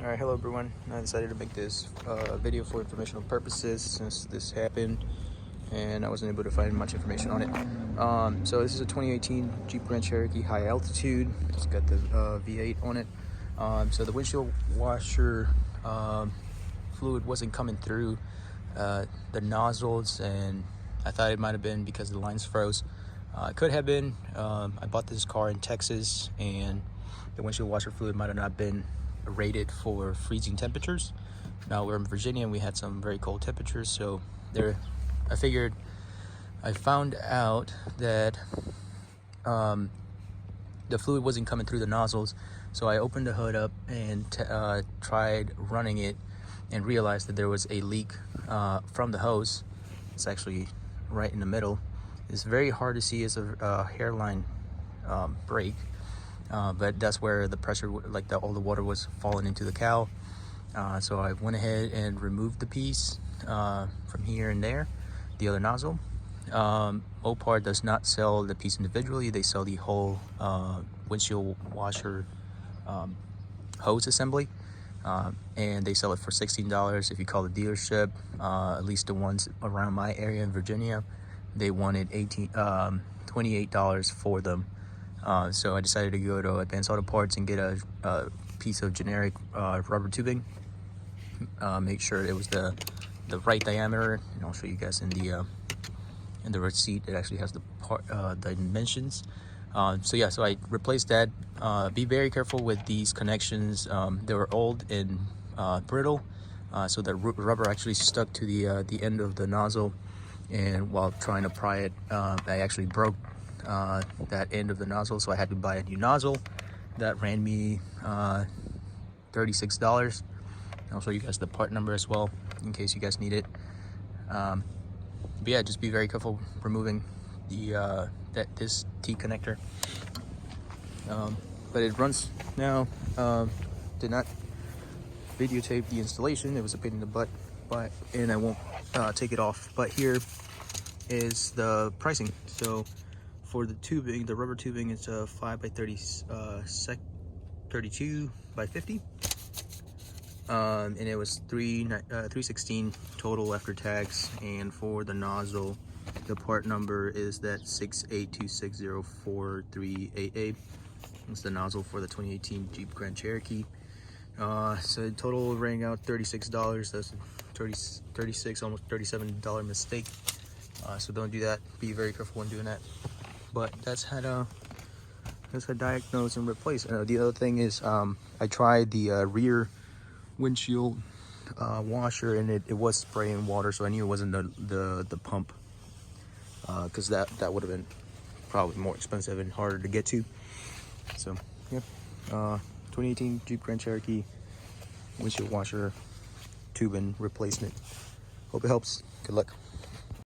Alright, hello everyone. I decided to make this video for informational purposes since this happened and I wasn't able to find much information on it. So this is a 2018 Jeep Grand Cherokee high altitude. It's got the V8 on it. So the windshield washer fluid wasn't coming through the nozzles, and I thought it might have been because the lines froze. It could have been. I bought this car in Texas and the windshield washer fluid might have not been rated for freezing temperatures. Now we're in Virginia and we had some very cold temperatures, so there I found out that the fluid wasn't coming through the nozzles, so I opened the hood up and tried running it and realized that there was a leak from the hose. It's actually right in the middle. It's very hard to see as a hairline break. But that's where the pressure, all the water was falling into the cowl. So I went ahead and removed the piece from here and there, the other nozzle. Mopar does not sell the piece individually. They sell the whole windshield washer hose assembly. And they sell it for $16. If you call the dealership, at least the ones around my area in Virginia, they wanted $28 for them. So I decided to go to Advanced Auto Parts and get a piece of generic rubber tubing. Make sure it was the right diameter, and I'll show you guys in the receipt. It actually has the dimensions. So yeah, so I replaced that. Be very careful with these connections. They were old and brittle, so the rubber actually stuck to the end of the nozzle, and while trying to pry it, I actually broke that end of the nozzle, so I had to buy a new nozzle. That ran me $36. I'll show you guys the part number as well in case you guys need it. But yeah, just be very careful removing the this T connector. But it runs now. Did not videotape the installation. It was a pain in the butt, and I won't take it off. But here is the pricing. So for the tubing, the rubber tubing, it's a 5 by 30, 32 by 50, and it was $316 total after tax. And for the nozzle, the part number is that 6826043888. It's the nozzle for the 2018 Jeep Grand Cherokee. So total rang out $36. That's 36, almost $37 mistake. So don't do that. Be very careful when doing that. But that's how to diagnose and replace. The other thing is, I tried the rear windshield washer, and it was spraying water, so I knew it wasn't the pump, because that would have been probably more expensive and harder to get to. So yeah, 2018 Jeep Grand Cherokee windshield washer tubing replacement. Hope it helps. Good luck.